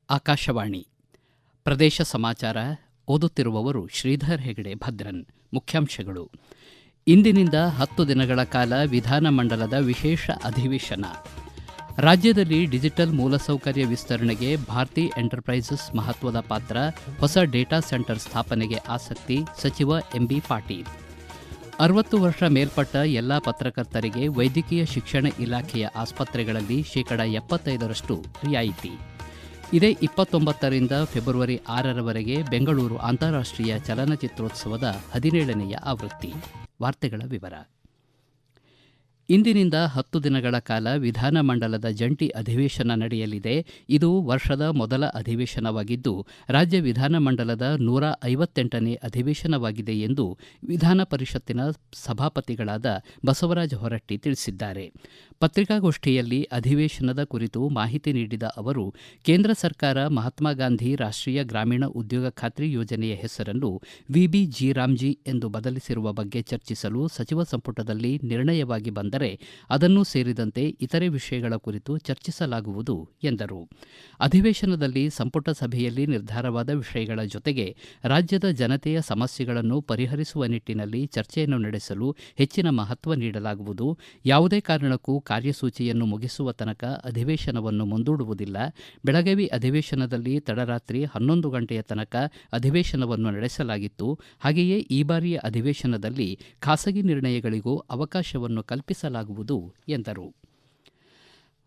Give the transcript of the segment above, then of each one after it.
ಆಕಾಶವಾಣಿ ಪ್ರದೇಶ ಸಮಾಚಾರ ಓದುತ್ತಿರುವವರು ಶ್ರೀಧರ್ ಹೆಗಡೆ ಭದ್ರನ್. ಮುಖ್ಯಾಂಶಗಳು. ಇಂದಿನಿಂದ 10 ದಿನಗಳ ಕಾಲ ವಿಧಾನಮಂಡಲದ ವಿಶೇಷ ಅಧಿವೇಶನ. ರಾಜ್ಯದಲ್ಲಿ ಡಿಜಿಟಲ್ ಮೂಲಸೌಕರ್ಯ ವಿಸ್ತರಣೆಗೆ ಭಾರತಿ ಎಂಟರ್ಪ್ರೈಸಸ್ ಮಹತ್ವದ ಪಾತ್ರ, ಹೊಸ ಡೇಟಾ ಸೆಂಟರ್ ಸ್ಥಾಪನೆಗೆ ಆಸಕ್ತಿ, ಸಚಿವ ಎಂಬಿ ಪಾಟೀಲ್. 60 ವರ್ಷ ಮೇಲ್ಪಟ್ಟ ಎಲ್ಲ ಪತ್ರಕರ್ತರಿಗೆ ವೈದ್ಯಕೀಯ ಶಿಕ್ಷಣ ಇಲಾಖೆಯ ಆಸ್ಪತ್ರೆಗಳಲ್ಲಿ ಶೇಕಡ 75ರಷ್ಟು ರಿಯಾಯಿತಿ. ಇದೇ 29ರಿಂದ ಫೆಬ್ರವರಿ 6ರವರೆಗೆ ಬೆಂಗಳೂರು ಅಂತಾರಾಷ್ಟ್ರೀಯ ಚಲನಚಿತ್ರೋತ್ಸವದ 17ನೇಯ ಆವೃತ್ತಿ. ವಾರ್ತೆಗಳ ವಿವರ. ಇಂದಿನಿಂದ 10 ದಿನಗಳ ಕಾಲ ವಿಧಾನಮಂಡಲದ ಜಂಟಿ ಅಧಿವೇಶನ ನಡೆಯಲಿದೆ. ಇದು ವರ್ಷದ ಮೊದಲ ಅಧಿವೇಶನವಾಗಿದ್ದು, ರಾಜ್ಯ ವಿಧಾನಮಂಡಲದ 158ನೇ ಅಧಿವೇಶನವಾಗಿದೆ ಎಂದು ವಿಧಾನ ಪರಿಷತ್ತಿನ ಸಭಾಪತಿಗಳಾದ ಬಸವರಾಜ ಹೊರಟ್ಟಿ ತಿಳಿಸಿದ್ದಾರೆ. ಪತ್ರಿಕಾಗೋಷ್ಠಿಯಲ್ಲಿ ಅಧಿವೇಶನದ ಕುರಿತು ಮಾಹಿತಿ ನೀಡಿದ ಅವರು, ಕೇಂದ್ರ ಸರ್ಕಾರ ಮಹಾತ್ಮ ಗಾಂಧಿ ರಾಷ್ಟೀಯ ಗ್ರಾಮೀಣ ಉದ್ಯೋಗ ಖಾತ್ರಿ ಯೋಜನೆಯ ಹೆಸರನ್ನು ವಿಬಿಜಿ ರಾಮ್ಜಿ ಎಂದು ಬದಲಿಸಿರುವ ಬಗ್ಗೆ ಚರ್ಚಿಸಲು ಸಚಿವ ಸಂಪುಟದಲ್ಲಿ ನಿರ್ಣಯವಾಗಿ ಬಂದರೆ ಅದನ್ನು ಸೇರಿದಂತೆ ಇತರೆ ವಿಷಯಗಳ ಕುರಿತು ಚರ್ಚಿಸಲಾಗುವುದು ಎಂದರು. ಅಧಿವೇಶನದಲ್ಲಿ ಸಂಪುಟ ಸಭೆಯಲ್ಲಿ ನಿರ್ಧಾರವಾದ ವಿಷಯಗಳ ಜೊತೆಗೆ ರಾಜ್ಯದ ಜನತೆಯ ಸಮಸ್ಯೆಗಳನ್ನು ಪರಿಹರಿಸುವ ನಿಟ್ಟಿನಲ್ಲಿ ಚರ್ಚೆಯನ್ನು ನಡೆಸಲು ಹೆಚ್ಚಿನ ಮಹತ್ವ ನೀಡಲಾಗುವುದು. ಯಾವುದೇ ಕಾರಣಕ್ಕೂ ಕಾರ್ಯಸೂಚಿಯನ್ನು ಮುಗಿಸುವ ತನಕ ಅಧಿವೇಶನವನ್ನು ಮುಂದೂಡುವುದಿಲ್ಲ. ಬೆಳಗಾವಿ ಅಧಿವೇಶನದಲ್ಲಿ ತಡರಾತ್ರಿ 11 ಗಂಟೆಯ ತನಕ ಅಧಿವೇಶನವನ್ನು ನಡೆಸಲಾಗಿತ್ತು. ಹಾಗೆಯೇ ಈ ಬಾರಿಯ ಅಧಿವೇಶನದಲ್ಲಿ ಖಾಸಗಿ ನಿರ್ಣಯಗಳಿಗೂ ಅವಕಾಶವನ್ನು ಕಲ್ಪಿಸಲಾಗುವುದು ಎಂದರು.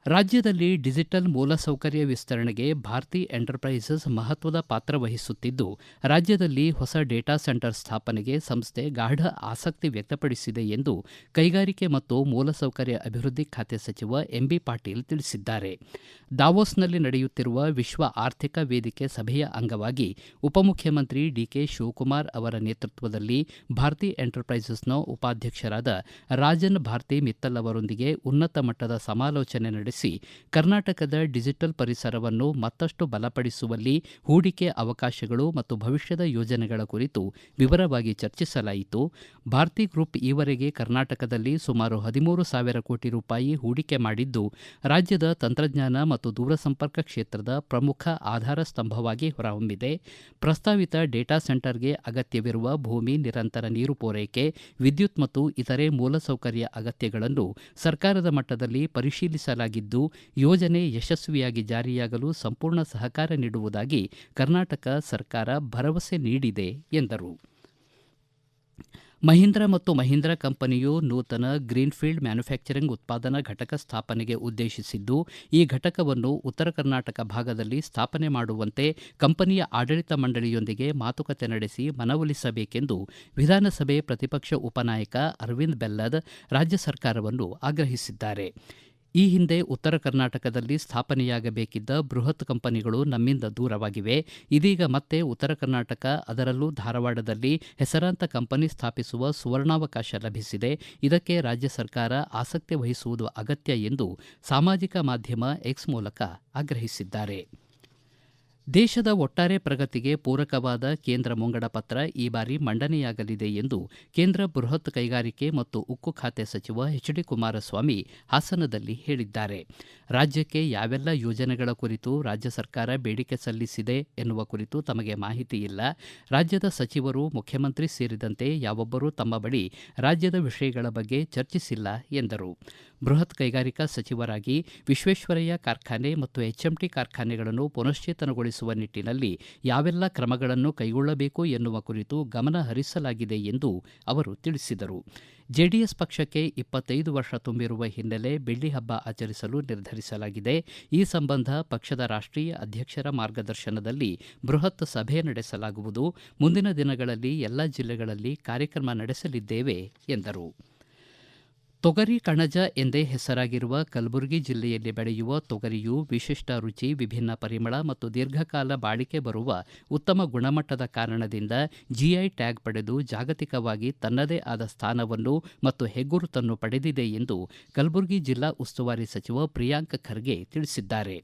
ರಾಜ್ಯದಲ್ಲಿ ಡಿಜಿಟಲ್ ಮೂಲಸೌಕರ್ಯ ವಿಸ್ತರಣೆಗೆ ಭಾರತಿ ಎಂಟರ್ಪ್ರೈಸಸ್ ಮಹತ್ವದ ಪಾತ್ರ ವಹಿಸುತ್ತಿದ್ದು, ರಾಜ್ಯದಲ್ಲಿ ಹೊಸ ಡೇಟಾ ಸೆಂಟರ್ ಸ್ಥಾಪನೆಗೆ ಸಂಸ್ಥೆ ಗಾಢ ಆಸಕ್ತಿ ವ್ಯಕ್ತಪಡಿಸಿದೆ ಎಂದು ಕೈಗಾರಿಕೆ ಮತ್ತು ಮೂಲಸೌಕರ್ಯ ಅಭಿವೃದ್ಧಿ ಖಾತೆ ಸಚಿವ ಎಂಬಿ ಪಾಟೀಲ್ ತಿಳಿಸಿದ್ದಾರೆ. ದಾವೋಸ್ನಲ್ಲಿ ನಡೆಯುತ್ತಿರುವ ವಿಶ್ವ ಆರ್ಥಿಕ ವೇದಿಕೆ ಸಭೆಯ ಅಂಗವಾಗಿ ಉಪಮುಖ್ಯಮಂತ್ರಿ ಡಿಕೆ ಶಿವಕುಮಾರ್ ಅವರ ನೇತೃತ್ವದಲ್ಲಿ ಭಾರತಿ ಎಂಟರ್ಪ್ರೈಸಸ್ನ ಉಪಾಧ್ಯಕ್ಷರಾದ ರಾಜನ್ ಭಾರತಿ ಮಿತ್ತಲ್ ಅವರೊಂದಿಗೆ ಉನ್ನತ ಮಟ್ಟದ ಸಮಾಲೋಚನೆ ನಡೆಸಿ ಕರ್ನಾಟಕದ ಡಿಜಿಟಲ್ ಪರಿಸರವನ್ನು ಮತ್ತಷ್ಟು ಬಲಪಡಿಸುವಲ್ಲಿ ಹೂಡಿಕೆ ಅವಕಾಶಗಳು ಮತ್ತು ಭವಿಷ್ಯದ ಯೋಜನೆಗಳ ಕುರಿತು ವಿವರವಾಗಿ ಚರ್ಚಿಸಲಾಯಿತು. ಭಾರತಿ ಗ್ರೂಪ್ ಈವರೆಗೆ ಕರ್ನಾಟಕದಲ್ಲಿ ಸುಮಾರು 13,000 ಕೋಟಿ ರೂಪಾಯಿ ಹೂಡಿಕೆ ಮಾಡಿದ್ದು, ರಾಜ್ಯದ ತಂತ್ರಜ್ಞಾನ ಮತ್ತು ದೂರಸಂಪರ್ಕ ಕ್ಷೇತ್ರದ ಪ್ರಮುಖ ಆಧಾರ ಸ್ತಂಭವಾಗಿ ಹೊರಹೊಮ್ಮಿದೆ. ಪ್ರಸ್ತಾವಿತ ಡೇಟಾ ಸೆಂಟರ್ಗೆ ಅಗತ್ಯವಿರುವ ಭೂಮಿ, ನಿರಂತರ ನೀರು ಪೂರೈಕೆ, ವಿದ್ಯುತ್ ಮತ್ತು ಇತರೆ ಮೂಲಸೌಕರ್ಯ ಅಗತ್ಯಗಳನ್ನು ಸರ್ಕಾರದ ಮಟ್ಟದಲ್ಲಿ ಪರಿಶೀಲಿಸಲಾಗಿದ್ದು, ಯೋಜನೆ ಯಶಸ್ವಿಯಾಗಿ ಜಾರಿಯಾಗಲು ಸಂಪೂರ್ಣ ಸಹಕಾರ ನೀಡುವುದಾಗಿ ಕರ್ನಾಟಕ ಸರ್ಕಾರ ಭರವಸೆ ನೀಡಿದೆ ಎಂದರು. ಮಹೀಂದ್ರ ಮತ್ತು ಮಹೀಂದ್ರ ಕಂಪನಿಯು ನೂತನ ಗ್ರೀನ್ಫೀಲ್ಡ್ ಮ್ಯಾನುಫ್ಯಾಕ್ಚರಿಂಗ್ ಉತ್ಪಾದನಾ ಘಟಕ ಸ್ಥಾಪನೆಗೆ ಉದ್ದೇಶಿಸಿದ್ದು, ಈ ಘಟಕವನ್ನು ಉತ್ತರ ಕರ್ನಾಟಕ ಭಾಗದಲ್ಲಿ ಸ್ಥಾಪನೆ ಮಾಡುವಂತೆ ಕಂಪನಿಯ ಆಡಳಿತ ಮಂಡಳಿಯೊಂದಿಗೆ ಮಾತುಕತೆ ನಡೆಸಿ ಮನವೊಲಿಸಬೇಕೆಂದು ವಿಧಾನಸಭೆ ಪ್ರತಿಪಕ್ಷ ಉಪನಾಯಕ ಅರವಿಂದ ಬೆಲ್ಲದ್ ರಾಜ್ಯ ಸರ್ಕಾರವನ್ನು ಆಗ್ರಹಿಸಿದ್ದಾರೆ. ಈ ಹಿಂದೆ ಉತ್ತರ ಕರ್ನಾಟಕದಲ್ಲಿ ಸ್ಥಾಪನೆಯಾಗಬೇಕಿದ್ದ ಬೃಹತ್ ಕಂಪನಿಗಳು ನಮ್ಮಿಂದ ದೂರವಾಗಿವೆ. ಇದೀಗ ಮತ್ತೆ ಉತ್ತರ ಕರ್ನಾಟಕ, ಅದರಲ್ಲೂ ಧಾರವಾಡದಲ್ಲಿ ಹೆಸರಾಂತ ಕಂಪನಿ ಸ್ಥಾಪಿಸುವ ಸುವರ್ಣಾವಕಾಶ ಲಭಿಸಿದೆ. ಇದಕ್ಕೆ ರಾಜ್ಯ ಸರ್ಕಾರ ಆಸಕ್ತಿ ವಹಿಸುವುದು ಅಗತ್ಯ ಎಂದು ಸಾಮಾಜಿಕ ಮಾಧ್ಯಮ ಎಕ್ಸ್ ಮೂಲಕ ಆಗ್ರಹಿಸಿದ್ದಾರೆ. ದೇಶದ ಒಟ್ಟಾರೆ ಪ್ರಗತಿಗೆ ಪೂರಕವಾದ ಕೇಂದ್ರ ಮುಂಗಡ ಪತ್ರ ಈ ಬಾರಿ ಮಂಡನೆಯಾಗಲಿದೆ ಎಂದು ಕೇಂದ್ರ ಬೃಹತ್ ಕೈಗಾರಿಕೆ ಮತ್ತು ಉಕ್ಕು ಖಾತೆ ಸಚಿವ ಎಚ್ ಡಿ ಕುಮಾರಸ್ವಾಮಿ ಹಾಸನದಲ್ಲಿ ಹೇಳಿದ್ದಾರೆ. ರಾಜ್ಯಕ್ಕೆ ಯಾವೆಲ್ಲ ಯೋಜನೆಗಳ ಕುರಿತು ರಾಜ್ಯ ಸರ್ಕಾರ ಬೇಡಿಕೆ ಸಲ್ಲಿಸಿದೆ ಎನ್ನುವ ಕುರಿತು ತಮಗೆ ಮಾಹಿತಿ ಇಲ್ಲ. ರಾಜ್ಯದ ಸಚಿವರು, ಮುಖ್ಯಮಂತ್ರಿ ಸೇರಿದಂತೆ ಯಾವೊಬ್ಬರೂ ತಮ್ಮ ಬಳಿ ರಾಜ್ಯದ ವಿಷಯಗಳ ಬಗ್ಗೆ ಚರ್ಚಿಸಿಲ್ಲ ಎಂದರು. ಬೃಹತ್ ಕೈಗಾರಿಕಾ ಸಚಿವರಾಗಿ ವಿಶ್ವೇಶ್ವರಯ್ಯ ಕಾರ್ಖಾನೆ ಮತ್ತು ಎಚ್ಎಂಟಿ ಕಾರ್ಖಾನೆಗಳನ್ನು ಪುನಶ್ಚೇತನಗೊಳಿಸುವ ನಿಟ್ಟಿನಲ್ಲಿ ಯಾವೆಲ್ಲ ಕ್ರಮಗಳನ್ನು ಕೈಗೊಳ್ಳಬೇಕು ಎನ್ನುವ ಕುರಿತು ಗಮನ ಹರಿಸಲಾಗಿದೆ ಎಂದು ಅವರು ತಿಳಿಸಿದರು. ಜೆಡಿಎಸ್ ಪಕ್ಷಕ್ಕೆ 25 ವರ್ಷ ತುಂಬಿರುವ ಹಿನ್ನೆಲೆ ಬೆಳ್ಳಿ ಹಬ್ಬ ಆಚರಿಸಲು ನಿರ್ಧರಿಸಲಾಗಿದೆ. ಈ ಸಂಬಂಧ ಪಕ್ಷದ ರಾಷ್ಟ್ರೀಯ ಅಧ್ಯಕ್ಷರ ಮಾರ್ಗದರ್ಶನದಲ್ಲಿ ಬೃಹತ್ ಸಭೆ ನಡೆಸಲಾಗುವುದು. ಮುಂದಿನ ದಿನಗಳಲ್ಲಿ ಎಲ್ಲ ಜಿಲ್ಲೆಗಳಲ್ಲಿ ಕಾರ್ಯಕ್ರಮ ನಡೆಸಲಿದ್ದೇವೆ ಎಂದರು. ತೊಗರಿ ಕಣಜ ಎಂದೇ ಹೆಸರಾಗಿರುವ ಕಲಬುರಗಿ ಜಿಲ್ಲೆಯಲ್ಲಿ ಬೆಳೆಯುವ ತೊಗರಿಯು ವಿಶಿಷ್ಟ ರುಚಿ, ವಿಭಿನ್ನ ಪರಿಮಳ ಮತ್ತು ದೀರ್ಘಕಾಲ ಬಾಳಿಕೆ ಬರುವ ಉತ್ತಮ ಗುಣಮಟ್ಟದ ಕಾರಣದಿಂದ ಜಿಐ ಟ್ಯಾಗ್ ಪಡೆದು ಜಾಗತಿಕವಾಗಿ ತನ್ನದೇ ಆದ ಸ್ಥಾನವನ್ನು ಮತ್ತು ಹೆಗ್ಗುರುತನ್ನು ಪಡೆದಿದೆ ಎಂದು ಕಲಬುರಗಿ ಜಿಲ್ಲಾ ಉಸ್ತುವಾರಿ ಸಚಿವ ಪ್ರಿಯಾಂಕ್ ಖರ್ಗೆ ತಿಳಿಸಿದ್ದಾರೆ.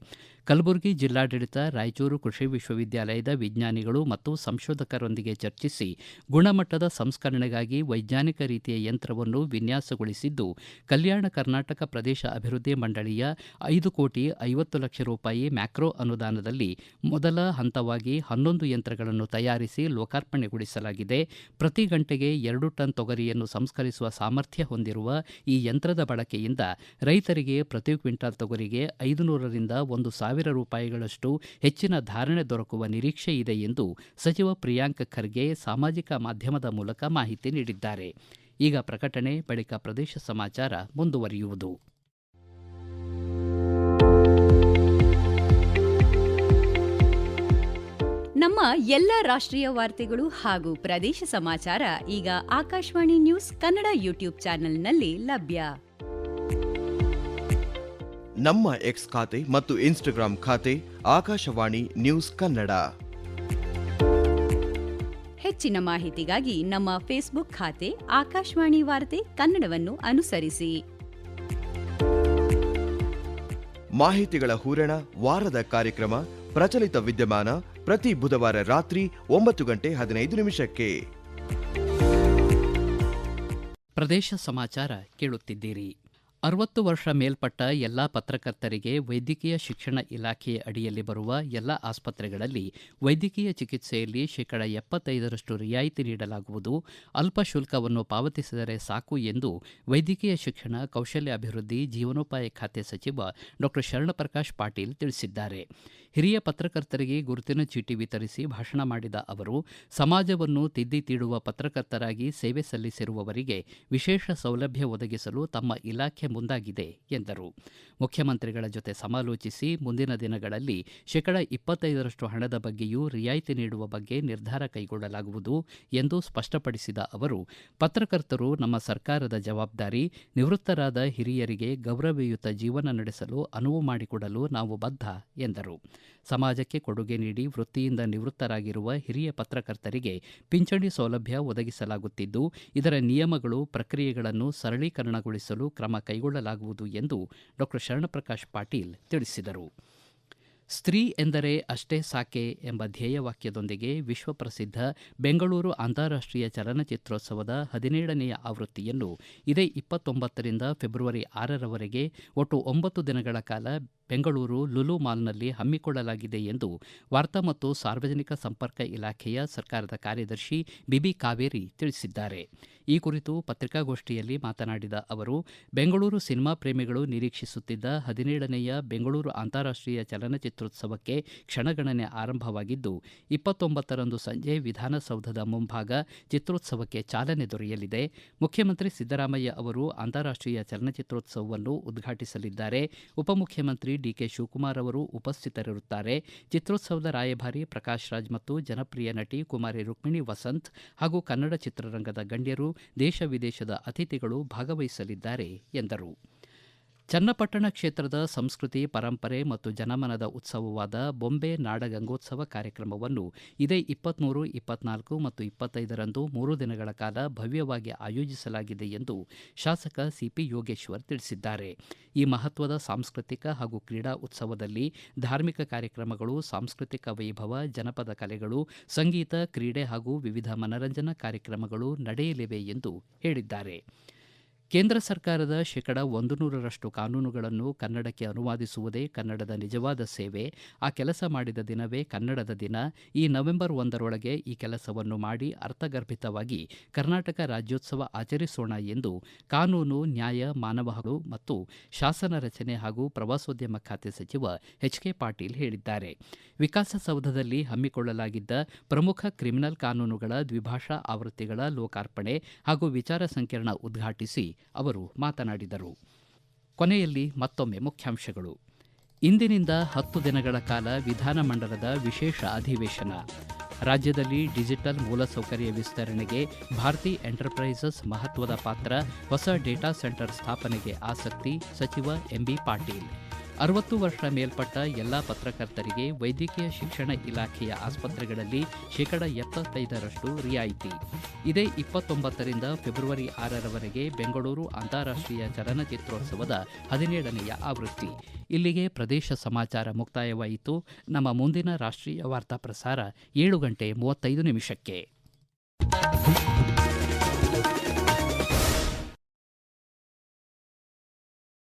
ಕಲಬುರಗಿ ಜಿಲ್ಲಾಡಳಿತ ರಾಯಚೂರು ಕೃಷಿ ವಿಶ್ವವಿದ್ಯಾಲಯದ ವಿಜ್ಞಾನಿಗಳು ಮತ್ತು ಸಂಶೋಧಕರೊಂದಿಗೆ ಚರ್ಚಿಸಿ ಗುಣಮಟ್ಟದ ಸಂಸ್ಕರಣೆಗಾಗಿ ವೈಜ್ಞಾನಿಕ ರೀತಿಯ ಯಂತ್ರವನ್ನು ವಿನ್ಯಾಸಗೊಳಿಸಿದ್ದು, ಕಲ್ಯಾಣ ಕರ್ನಾಟಕ ಪ್ರದೇಶ ಅಭಿವೃದ್ಧಿ ಮಂಡಳಿಯ 5,50,00,000 ರೂಪಾಯಿ ಮ್ಯಾಕ್ರೋ ಅನುದಾನದಲ್ಲಿ ಮೊದಲ ಹಂತವಾಗಿ 11 ಯಂತ್ರಗಳನ್ನು ತಯಾರಿಸಿ ಲೋಕಾರ್ಪಣೆಗೊಳಿಸಲಾಗಿದೆ. ಪ್ರತಿ ಗಂಟೆಗೆ 2 ಟನ್ ತೊಗರಿಯನ್ನು ಸಂಸ್ಕರಿಸುವ ಸಾಮರ್ಥ್ಯ ಹೊಂದಿರುವ ಈ ಯಂತ್ರದ ಬಳಕೆಯಿಂದ ರೈತರಿಗೆ ಪ್ರತಿ ಕ್ವಿಂಟಾಲ್ ತೊಗರಿಗೆ 500ರಿಂದ 1,000 ರೂಪಾಯಿಗಳಷ್ಟು ಹೆಚ್ಚಿನ ಧಾರಣೆ ದೊರಕುವ ನಿರೀಕ್ಷೆ ಇದೆ ಎಂದು ಸಚಿವ ಪ್ರಿಯಾಂಕ್ ಖರ್ಗೆ ಸಾಮಾಜಿಕ ಮಾಧ್ಯಮದ ಮೂಲಕ ಮಾಹಿತಿ ನೀಡಿದ್ದಾರೆ. ಈಗ ಪ್ರಕಟಣೆ, ಬಳಿಕ ಪ್ರದೇಶ ಸಮಾಚಾರ ಮುಂದುವರಿಯುವುದು. ನಮ್ಮ ಎಲ್ಲ ರಾಷ್ಟ್ರೀಯ ವಾರ್ತೆಗಳು ಹಾಗೂ ಪ್ರದೇಶ ಸಮಾಚಾರ ಈಗ ಆಕಾಶವಾಣಿ ನ್ಯೂಸ್ ಕನ್ನಡ ಯೂಟ್ಯೂಬ್ ಚಾನೆಲ್ನಲ್ಲಿ ಲಭ್ಯ. ನಮ್ಮ ಎಕ್ಸ್ ಖಾತೆ ಮತ್ತು ಇನ್ಸ್ಟಾಗ್ರಾಂ ಖಾತೆ ಆಕಾಶವಾಣಿ ನ್ಯೂಸ್ ಕನ್ನಡ. ಹೆಚ್ಚಿನ ಮಾಹಿತಿಗಾಗಿ ನಮ್ಮ ಫೇಸ್ಬುಕ್ ಖಾತೆ ಆಕಾಶವಾಣಿ ವಾರ್ತೆ ಕನ್ನಡವನ್ನು ಅನುಸರಿಸಿ. ಮಾಹಿತಿಗಳ ಹೂರಣ, ವಾರದ ಕಾರ್ಯಕ್ರಮ, ಪ್ರಚಲಿತ ವಿದ್ಯಮಾನ ಪ್ರತಿ ಬುಧವಾರ ರಾತ್ರಿ 9:15 ಪ್ರದೇಶ ಸಮಾಚಾರ ಕೇಳುತ್ತಿದ್ದೀರಿ. 60 ವರ್ಷ ಮೇಲ್ಪಟ್ಟ ಎಲ್ಲ ಪತ್ರಕರ್ತರಿಗೆ ವೈದ್ಯಕೀಯ ಶಿಕ್ಷಣ ಇಲಾಖೆಯ ಅಡಿಯಲ್ಲಿ ಬರುವ ಎಲ್ಲ ಆಸ್ಪತ್ರೆಗಳಲ್ಲಿ ವೈದ್ಯಕೀಯ ಚಿಕಿತ್ಸೆಯಲ್ಲಿ 75% ರಿಯಾಯಿತಿ ನೀಡಲಾಗುವುದು. ಅಲ್ಪ ಶುಲ್ಕವನ್ನು ಪಾವತಿಸಿದರೆ ಸಾಕು ಎಂದು ವೈದ್ಯಕೀಯ ಶಿಕ್ಷಣ, ಕೌಶಲ್ಯ ಅಭಿವೃದ್ಧಿ, ಜೀವನೋಪಾಯ ಖಾತೆ ಸಚಿವ ಡಾ ಶರಣಪ್ರಕಾಶ್ ಪಾಟೀಲ್ ತಿಳಿಸಿದ್ದಾರೆ. ಹಿರಿಯ ಪತ್ರಕರ್ತರಿಗೆ ಗುರುತಿನ ಚೀಟಿ ವಿತರಿಸಿ ಭಾಷಣ ಮಾಡಿದ ಅವರು, ಸಮಾಜವನ್ನು ತಿದ್ದಿ ತೀಡುವ ಪತ್ರಕರ್ತರಾಗಿ ಸೇವೆ ಸಲ್ಲಿಸಿರುವವರಿಗೆ ವಿಶೇಷ ಸೌಲಭ್ಯ ಒದಗಿಸಲು ತಮ್ಮ ಇಲಾಖೆ ಮುಂದಾಗಿದೆ ಎಂದರು. ಮುಖ್ಯಮಂತ್ರಿಗಳ ಜೊತೆ ಸಮಾಲೋಚಿಸಿ ಮುಂದಿನ ದಿನಗಳಲ್ಲಿ 25% ಹಣದ ಬಗ್ಗೆಯೂ ರಿಯಾಯಿತಿ ನೀಡುವ ಬಗ್ಗೆ ನಿರ್ಧಾರ ಕೈಗೊಳ್ಳಲಾಗುವುದು ಎಂದು ಸ್ಪಷ್ಟಪಡಿಸಿದ ಅವರು, ಪತ್ರಕರ್ತರು ನಮ್ಮ ಸರ್ಕಾರದ ಜವಾಬ್ದಾರಿ. ನಿವೃತ್ತರಾದ ಹಿರಿಯರಿಗೆ ಗೌರವಯುತ ಜೀವನ ನಡೆಸಲು ಅನುವು ಮಾಡಿಕೊಡಲು ನಾವು ಬದ್ಧ ಎಂದರು. ಸಮಾಜಕ್ಕೆ ಕೊಡುಗೆ ನೀಡಿ ವೃತ್ತಿಯಿಂದ ನಿವೃತ್ತರಾಗಿರುವ ಹಿರಿಯ ಪತ್ರಕರ್ತರಿಗೆ ಪಿಂಚಣಿ ಸೌಲಭ್ಯ ಒದಗಿಸಲಾಗುತ್ತಿದ್ದು, ಇದರ ನಿಯಮಗಳು, ಪ್ರಕ್ರಿಯೆಗಳನ್ನು ಸರಳೀಕರಣಗೊಳಿಸಲು ಕ್ರಮ ಕೈಗೊಳ್ಳಲಾಗುವುದು ಎಂದು ಡಾ ಶರಣಪ್ರಕಾಶ್ ಪಾಟೀಲ್ ತಿಳಿಸಿದರು. ಸ್ತ್ರೀ ಎಂದರೆ ಅಷ್ಟೇ ಸಾಕೆ ಎಂಬ ಧ್ಯೇಯವಾಕ್ಯದೊಂದಿಗೆ ವಿಶ್ವಪ್ರಸಿದ್ಧ ಬೆಂಗಳೂರು ಅಂತಾರಾಷ್ಟ್ರೀಯ ಚಲನಚಿತ್ರೋತ್ಸವದ 17ನೇ ಆವೃತ್ತಿಯನ್ನು ಇದೇ 29ರಿಂದ ಫೆಬ್ರವರಿ 6ರವರೆಗೆ ಒಟ್ಟು 9 ದಿನಗಳ ಕಾಲ ಬೆಂಗಳೂರು ಲುಲು ಮಾಲ್ನಲ್ಲಿ ಹಮ್ಮಿಕೊಳ್ಳಲಾಗಿದೆ ಎಂದು ವಾರ್ತಾ ಮತ್ತು ಸಾರ್ವಜನಿಕ ಸಂಪರ್ಕ ಇಲಾಖೆಯ ಸರ್ಕಾರದ ಕಾರ್ಯದರ್ಶಿ ಬಿಬಿ ಕಾವೇರಿ ತಿಳಿಸಿದ್ದಾರೆ. ಈ ಕುರಿತು ಪತ್ರಿಕಾಗೋಷ್ಠಿಯಲ್ಲಿ ಮಾತನಾಡಿದ ಅವರು, ಬೆಂಗಳೂರು ಸಿನಿಮಾ ಪ್ರೇಮಿಗಳು ನಿರೀಕ್ಷಿಸುತ್ತಿದ್ದ 17ನೇಯ ಬೆಂಗಳೂರು ಅಂತಾರಾಷ್ಟ್ರೀಯ ಚಲನಚಿತ್ರೋತ್ಸವಕ್ಕೆ ಕ್ಷಣಗಣನೆ ಆರಂಭವಾಗಿದ್ದು, 29ರಂದು ಸಂಜೆ ವಿಧಾನಸೌಧದ ಮುಂಭಾಗ ಚಿತ್ರೋತ್ಸವಕ್ಕೆ ಚಾಲನೆ ದೊರೆಯಲಿದೆ. ಮುಖ್ಯಮಂತ್ರಿ ಸಿದ್ದರಾಮಯ್ಯ ಅವರು ಅಂತಾರಾಷ್ಟ್ರೀಯ ಚಲನಚಿತ್ರೋತ್ಸವವನ್ನು ಉದ್ಘಾಟಿಸಲಿದ್ದಾರೆ. ಉಪಮುಖ್ಯಮಂತ್ರಿ ಡಿಕೆ ಶಿವಕುಮಾರ್ ಅವರು ಉಪಸ್ಥಿತರಿರುತ್ತಾರೆ. ಚಿತ್ರೋತ್ಸವದ ರಾಯಭಾರಿ ಪ್ರಕಾಶ್ ರಾಜ್ ಮತ್ತು ಜನಪ್ರಿಯ ನಟಿ ಕುಮಾರಿ ರುಕ್ಮಿಣಿ ವಸಂತ್ ಹಾಗೂ ಕನ್ನಡ ಚಿತ್ರರಂಗದ ಗಣ್ಯರು, ದೇಶ ವಿದೇಶದ ಅತಿಥಿಗಳು ಭಾಗವಹಿಸಲಿದ್ದಾರೆ ಎಂದರು. ಚನ್ನಪಟ್ಟಣ ಕ್ಷೇತ್ರದ ಸಂಸ್ಕೃತಿ, ಪರಂಪರೆ ಮತ್ತು ಜನಮನದ ಉತ್ಸವವಾದ ಬೊಂಬೆ ನಾಡಗಂಗೋತ್ಸವ ಕಾರ್ಯಕ್ರಮವನ್ನು ಇದೇ 23, 24 ಮತ್ತು 25ರಂದು 3 ದಿನಗಳ ಕಾಲ ಭವ್ಯವಾಗಿ ಆಯೋಜಿಸಲಾಗಿದೆ ಎಂದು ಶಾಸಕ ಸಿಪಿ ಯೋಗೇಶ್ವರ್ ತಿಳಿಸಿದ್ದಾರೆ. ಈ ಮಹತ್ವದ ಸಾಂಸ್ಕೃತಿಕ ಹಾಗೂ ಕ್ರೀಡಾ ಉತ್ಸವದಲ್ಲಿ ಧಾರ್ಮಿಕ ಕಾರ್ಯಕ್ರಮಗಳು, ಸಾಂಸ್ಕೃತಿಕ ವೈಭವ, ಜನಪದ ಕಲೆಗಳು, ಸಂಗೀತ, ಕ್ರೀಡೆ ಹಾಗೂ ವಿವಿಧ ಮನರಂಜನಾ ಕಾರ್ಯಕ್ರಮಗಳು ನಡೆಯಲಿವೆ ಎಂದು ಹೇಳಿದ್ದಾರೆ. ಕೇಂದ್ರ ಸರ್ಕಾರದ 100% ಕಾನೂನುಗಳನ್ನು ಕನ್ನಡಕ್ಕೆ ಅನುವಾದಿಸುವುದೇ ಕನ್ನಡದ ನಿಜವಾದ ಸೇವೆ. ಆ ಕೆಲಸ ಮಾಡಿದ ದಿನವೇ ಕನ್ನಡದ ದಿನ. ಈ ನವೆಂಬರ್ 1ರೊಳಗೆ ಈ ಕೆಲಸವನ್ನು ಮಾಡಿ ಅರ್ಥಗರ್ಭಿತವಾಗಿ ಕರ್ನಾಟಕ ರಾಜ್ಯೋತ್ಸವ ಆಚರಿಸೋಣ ಎಂದು ಕಾನೂನು, ನ್ಯಾಯ, ಮಾನವ ಹಕ್ಕು ಮತ್ತು ಶಾಸನ ರಚನೆ ಹಾಗೂ ಪ್ರವಾಸೋದ್ಯಮ ಖಾತೆ ಸಚಿವ ಎಚ್.ಕೆ. ಪಾಟೀಲ್ ಹೇಳಿದ್ದಾರೆ. ವಿಕಾಸಸೌಧದಲ್ಲಿ ಹಮ್ಮಿಕೊಳ್ಳಲಾಗಿದ್ದ ಪ್ರಮುಖ ಕ್ರಿಮಿನಲ್ ಕಾನೂನುಗಳ ದ್ವಿಭಾಷಾ ಆವೃತ್ತಿಗಳ ಲೋಕಾರ್ಪಣೆ ಹಾಗೂ ವಿಚಾರ ಸಂಕಿರಣ ಉದ್ಘಾಟಿಸಿ ಅವರು ಮಾತನಾಡಿದರು. ಕೊನೆಯಲ್ಲಿ ಮತ್ತೊಮ್ಮೆ ಮುಖ್ಯಾಂಶಗಳು. ಇಂದಿನಿಂದ 10 ದಿನಗಳ ಕಾಲ ವಿಧಾನಮಂಡಲದ ವಿಶೇಷ ಅಧಿವೇಶನ. ರಾಜ್ಯದಲ್ಲಿ ಡಿಜಿಟಲ್ ಮೂಲಸೌಕರ್ಯ ವಿಸ್ತರಣೆಗೆ ಭಾರತಿ ಎಂಟರ್ಪ್ರೈಸಸ್ ಮಹತ್ವದ ಪಾತ್ರ. ಹೊಸ ಡೇಟಾ ಸೆಂಟರ್ ಸ್ಥಾಪನೆಗೆ ಆಸಕ್ತಿ. ಸಚಿವ ಎಂಬಿ ಪಾಟೀಲ್. 60 ವರ್ಷ ಮೇಲ್ಪಟ್ಟ ಎಲ್ಲ ಪತ್ರಕರ್ತರಿಗೆ ವೈದ್ಯಕೀಯ ಶಿಕ್ಷಣ ಇಲಾಖೆಯ ಆಸ್ಪತ್ರೆಗಳಲ್ಲಿ 75% ರಿಯಾಯಿತಿ. ಇದೇ 29ರಿಂದ ಫೆಬ್ರವರಿ 6ರವರೆಗೆ ಬೆಂಗಳೂರು ಅಂತಾರಾಷ್ಟ್ರೀಯ ಚಲನಚಿತ್ರೋತ್ಸವದ 17ನೆಯ ಆವೃತ್ತಿ. ಇಲ್ಲಿಗೆ ಪ್ರದೇಶ ಸಮಾಚಾರ ಮುಕ್ತಾಯವಾಯಿತು. ನಮ್ಮ ಮುಂದಿನ ರಾಷ್ಟ್ರೀಯ ವಾರ್ತಾ ಪ್ರಸಾರ 7:35 ನಿಮಿಷಕ್ಕೆ.